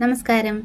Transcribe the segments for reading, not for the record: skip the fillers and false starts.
നമസ്കാരം.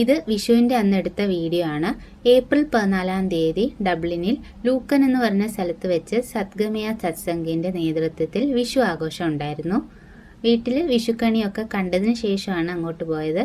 ഇത് വിഷുവിൻ്റെ അന്നെടുത്ത വീഡിയോ ആണ്. ഏപ്രിൽ 14-ാം തീയതി ഡബ്ലിനിൽ ലൂക്കൻ എന്ന് പറഞ്ഞ സ്ഥലത്ത് വെച്ച് സദ്ഗമയ സത്സംഗിൻ്റെ നേതൃത്വത്തിൽ വിഷു ആഘോഷം ഉണ്ടായിരുന്നു. വീട്ടിൽ വിഷുക്കണിയൊക്കെ കണ്ടതിന് ശേഷമാണ് അങ്ങോട്ട് പോയത്.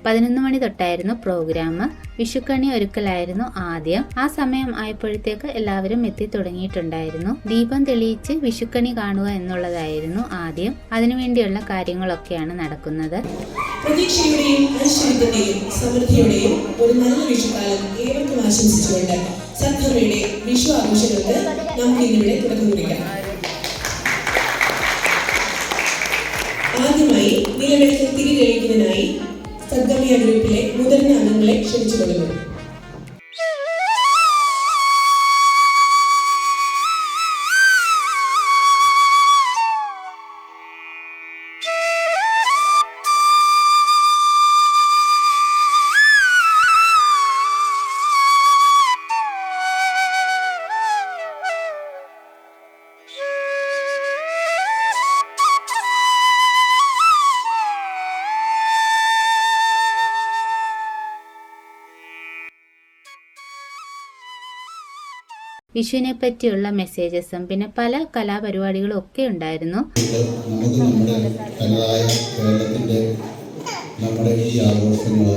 പതിനൊന്ന് മണി തൊട്ടായിരുന്നു പ്രോഗ്രാം. വിഷുക്കണി ഒരുക്കലായിരുന്നു ആദ്യം. ആ സമയം ആയപ്പോഴത്തേക്ക് എല്ലാവരും എത്തി തുടങ്ങിയിട്ടുണ്ടായിരുന്നു. ദീപം തെളിയിച്ച് വിഷുക്കണി കാണുക എന്നുള്ളതായിരുന്നു ആദ്യം. അതിനുവേണ്ടിയുള്ള കാര്യങ്ങളൊക്കെയാണ് നടക്കുന്നത്. പ്രതീക്ഷയുടെയും ഐശ്വര്യത്തിന്റെയും സമൃദ്ധിയുടെയും ഒരു നല്ല വിഷുക്കാലം ഏവർക്കും ആശംസിച്ചുകൊണ്ട് സദ്ഗമയുടെ വിഷു ആഘോഷങ്ങൾക്ക് നമുക്ക് ഇന്നിവിടെ തുടക്കം കുറിക്കാം. ആദ്യമായി നിലവിളക്ക് തിരി തെളിയിക്കുന്നതിനായി സദ്ഗമയ ഗ്രൂപ്പിലെ മുതിർന്ന അംഗങ്ങളെ ക്ഷണിച്ചുകൊള്ളുന്നു. വിഷുവിനെ പറ്റിയുള്ള മെസ്സേജസും പിന്നെ പല കലാപരിപാടികളും ഒക്കെ ഉണ്ടായിരുന്നു. നമ്മുടെ ഈ ആഘോഷങ്ങൾ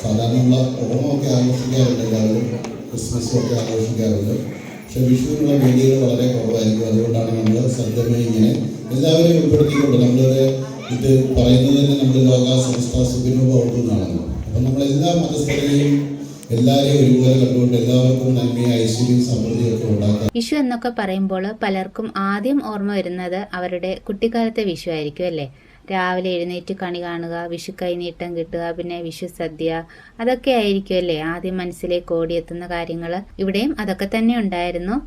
സാധാരണ ഓണമൊക്കെ ആഘോഷിക്കാറുണ്ട്, എല്ലാവരും ക്രിസ്മസും ഒക്കെ ആഘോഷിക്കാറുണ്ട്. പക്ഷെ വിഷുവിനുള്ള വേദികൾ വളരെ കുറവായിരിക്കും. അതുകൊണ്ടാണ് നമ്മൾ സദ്ഗമയ ഇങ്ങനെ എല്ലാവരെയും ഉൾപ്പെടുത്തിക്കൊണ്ട് നമ്മളത് ഇത് പറയുന്നത് തന്നെ നമ്മൾ ലോക സംസ്ഥ സുഖിനോ ഭവതു എന്നാണല്ലോ. അപ്പം നമ്മളെല്ലാ മതസ്ഥരെയും എല്ലാവരെയും ഒരുപോലെ കണ്ടുകൊണ്ട് എല്ലാവർക്കും നന്മയും ഐശ്വര്യവും സമൃദ്ധിയും ഒക്കെ ഉണ്ടാക്കുക. വിഷു എന്നൊക്കെ പറയുമ്പോൾ പലർക്കും ആദ്യം ഓർമ്മ വരുന്നത് അവരുടെ കുട്ടിക്കാലത്തെ വിഷു ആയിരിക്കും അല്ലേ. രാവിലെ എഴുന്നേറ്റ് കണി കാണുക, വിഷു കൈനീട്ടം കിട്ടുക, പിന്നെ വിഷു സദ്യ, അതൊക്കെ ആയിരിക്കും അല്ലേ ആദ്യം മനസ്സിലേക്ക് ഓടിയെത്തുന്ന കാര്യങ്ങൾ. ഇവിടെയും അതൊക്കെ തന്നെ ഉണ്ടായിരുന്നു.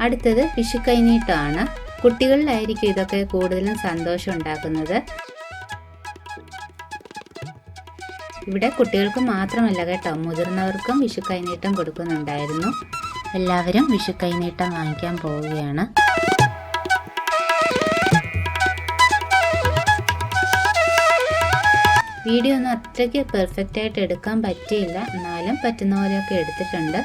അടുത്തത് വിഷു കൈനീട്ടമാണ്. കുട്ടികളിലായിരിക്കും ഇതൊക്കെ കൂടുതലും സന്തോഷം ഉണ്ടാക്കുന്നത്. ഇവിടെ കുട്ടികൾക്ക് മാത്രമല്ല കേട്ടോ, മുതിർന്നവർക്കും വിഷു കൈനീട്ടം കൊടുക്കുന്നുണ്ടായിരുന്നു. എല്ലാവരും വിഷു കൈനീട്ടം വാങ്ങിക്കാൻ പോവുകയാണ്. വീഡിയോ ഒന്നും അത്രയ്ക്ക് പെർഫെക്റ്റ് ആയിട്ട് എടുക്കാൻ പറ്റിയില്ല, എന്നാലും പറ്റുന്ന പോലെയൊക്കെ എടുത്തിട്ടുണ്ട്.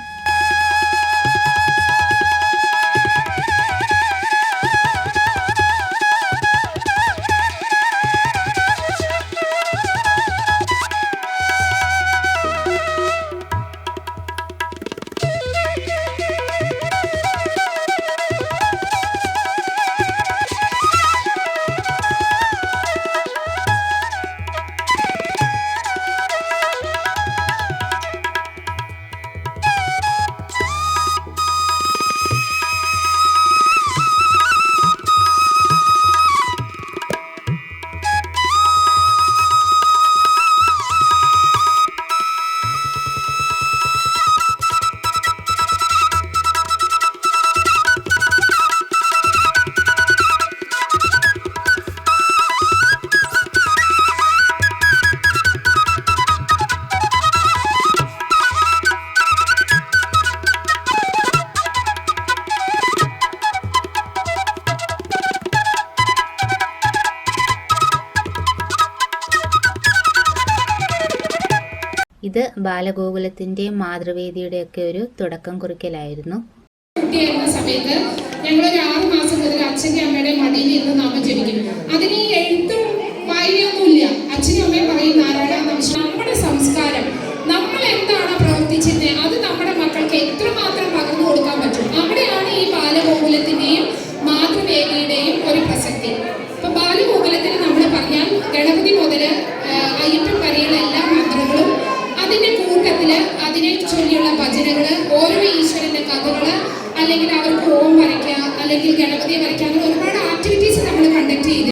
ഇത് ബാലഗോകുലത്തിന്റെയും മാതൃവേദിയുടെയൊക്കെ ഒരു തുടക്കം കുറിക്കലായിരുന്നു. കുട്ടിയായിരുന്ന സമയത്ത് ഞങ്ങളൊരു 6 മാസം മുതൽ അച്ഛൻ്റെ അമ്മയുടെ മടിയിൽ ഇരുന്ന് നാമം ജപിക്കും. അതിന് എഴുത്തും വായനയൊന്നുമില്ല. അച്ഛനും അമ്മയും പറയും നാരായണ നമസ്കാരം. നമ്മുടെ സംസ്കാരം, നമ്മൾ എന്താണ് പ്രവർത്തിച്ചിരുന്നത്, അത് നമ്മുടെ മക്കൾക്ക് എത്രമാത്രം പകർന്നു കൊടുക്കാൻ പറ്റും. അവിടെയാണ് ഈ ബാലഗോകുലത്തിന്റെയും മാതൃവേദിയുടെയും ഒരു പ്രസക്തി. ഇപ്പൊ ബാലഗോകുലത്തിന് നമ്മൾ പറഞ്ഞാൽ ഗണപതി മുതൽ അയ്യപ്പൻ വരെയുള്ള എല്ലാ മന്ത്രങ്ങളും അതിന്റെ കൂട്ടത്തില് അതിനെ ചൊല്ലിയുള്ള ഭജന അല്ലെങ്കിൽ അവർക്ക് ഓം വരയ്ക്കുക, അല്ലെങ്കിൽ ഗണപതിയെ വരയ്ക്കുക, അങ്ങനെ ഒരുപാട് ആക്ടിവിറ്റീസ് നമ്മൾ കണ്ടക്ട് ചെയ്തു.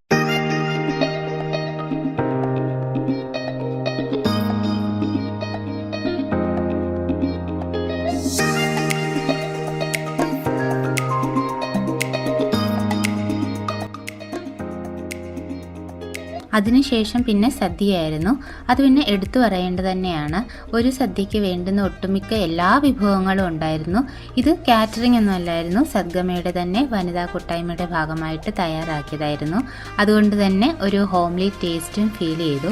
അതിനുശേഷം പിന്നെ സദ്യയായിരുന്നു. അത് പിന്നെ എടുത്തു പറയേണ്ടത് തന്നെയാണ്. ഒരു സദ്യയ്ക്ക് വേണ്ടുന്ന ഒട്ടുമിക്ക എല്ലാ വിഭവങ്ങളും ഉണ്ടായിരുന്നു. ഇത് കാറ്ററിംഗ് ഒന്നും അല്ലായിരുന്നു, സദ്ഗമയുടെ തന്നെ വനിതാ കൂട്ടായ്മയുടെ ഭാഗമായിട്ട് തയ്യാറാക്കിയതായിരുന്നു. അതുകൊണ്ട് തന്നെ ഒരു ഹോംലി ടേസ്റ്റും ഫീൽ ചെയ്തു.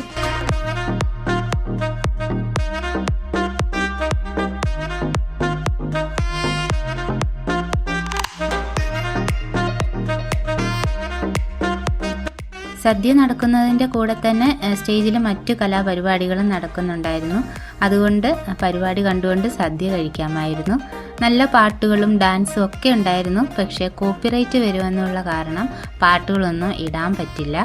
സദ്യ നടക്കുന്നതിൻ്റെ കൂടെ തന്നെ സ്റ്റേജിൽ മറ്റു കലാപരിപാടികളും നടക്കുന്നുണ്ടായിരുന്നു. അതുകൊണ്ട് പരിപാടി കണ്ടുകൊണ്ട് സദ്യ കഴിക്കാമായിരുന്നു. നല്ല പാട്ടുകളും ഡാൻസും ഒക്കെ ഉണ്ടായിരുന്നു. പക്ഷേ കോപ്പിറൈറ്റ് വരുമെന്നുള്ള കാരണം പാട്ടുകളൊന്നും ഇടാൻ പറ്റില്ല.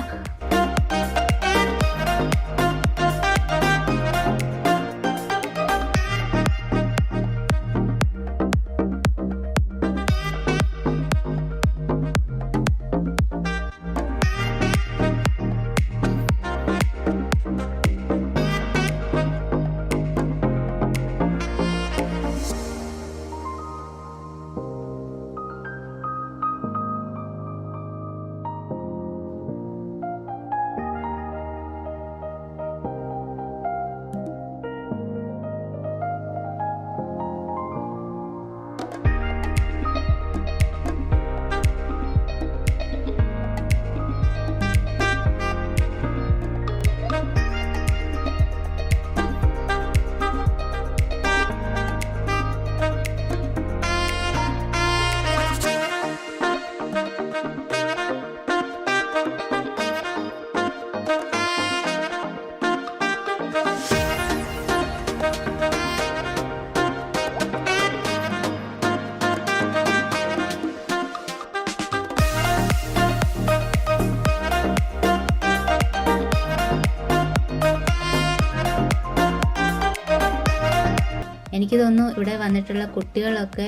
എനിക്ക് തോന്നുന്നു ഇവിടെ വന്നിട്ടുള്ള കുട്ടികളൊക്കെ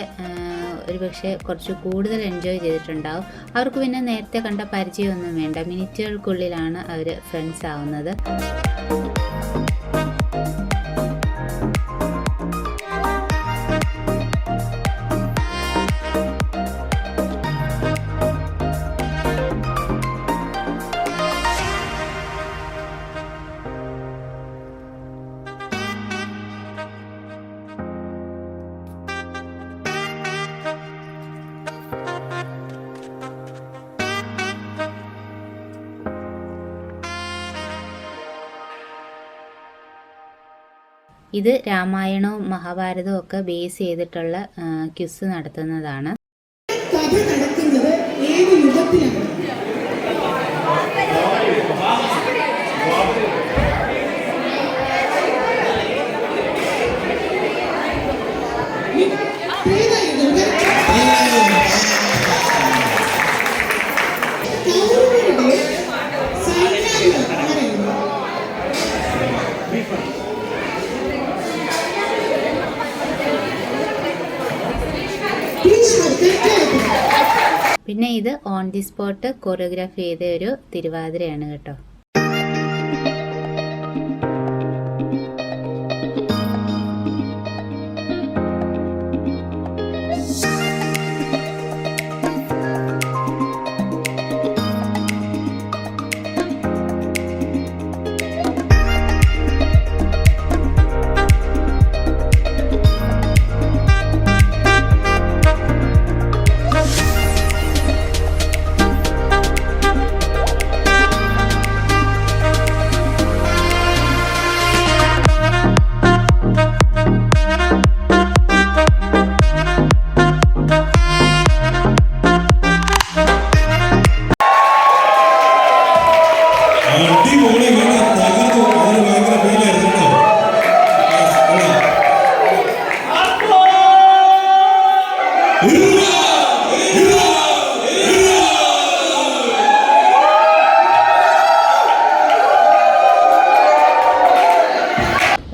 ഒരുപക്ഷെ കുറച്ച് കൂടുതൽ എൻജോയ് ചെയ്തിട്ടുണ്ടാവും. അവർക്ക് പിന്നെ നേരത്തെ കണ്ട പരിചയമൊന്നും വേണ്ട, മിനിറ്റുകൾക്കുള്ളിലാണ് അവർ ഫ്രണ്ട്സ് ആവുന്നത്. ഇത് രാമായണവും മഹാഭാരതവും ഒക്കെ ബേസ് ചെയ്തിട്ടുള്ള ക്വിസ് നടത്തുന്നതാണ്. കഥ നടക്കുന്നത് ഏത് യുഗത്തിലാണ്? പിന്നെ ഇത് ഓൺ ദി സ്പോട്ട് കൊറിയോഗ്രാഫി ചെയ്ത ഒരു തിരുവാതിരയാണ് കേട്ടോ.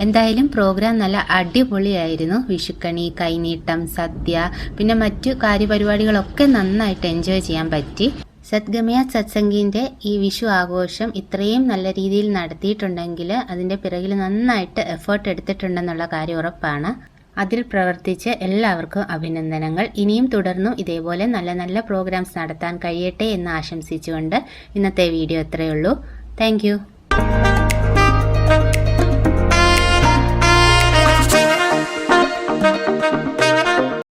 എന്തായാലും പ്രോഗ്രാം നല്ല അടിപൊളിയായിരുന്നു. വിഷുക്കണി, കൈനീട്ടം, സദ്യ, പിന്നെ മറ്റു കാര്യപരിപാടികളൊക്കെ നന്നായിട്ട് എൻജോയ് ചെയ്യാൻ പറ്റി. സദ്ഗമയ സത്സംഗിൻ്റെ ഈ വിഷു ആഘോഷം ഇത്രയും നല്ല രീതിയിൽ നടത്തിയിട്ടുണ്ടെങ്കിൽ അതിൻ്റെ പിറകിൽ നന്നായിട്ട് എഫേർട്ട് എടുത്തിട്ടുണ്ടെന്നുള്ള കാര്യം ഉറപ്പാണ്. അതിൽ പ്രവർത്തിച്ച് എല്ലാവർക്കും അഭിനന്ദനങ്ങൾ. ഇനിയും തുടർന്നും ഇതേപോലെ നല്ല നല്ല പ്രോഗ്രാംസ് നടത്താൻ കഴിയട്ടെ എന്ന് ആശംസിച്ചുകൊണ്ട് ഇന്നത്തെ വീഡിയോ ഇത്രയേ ഉള്ളൂ. താങ്ക്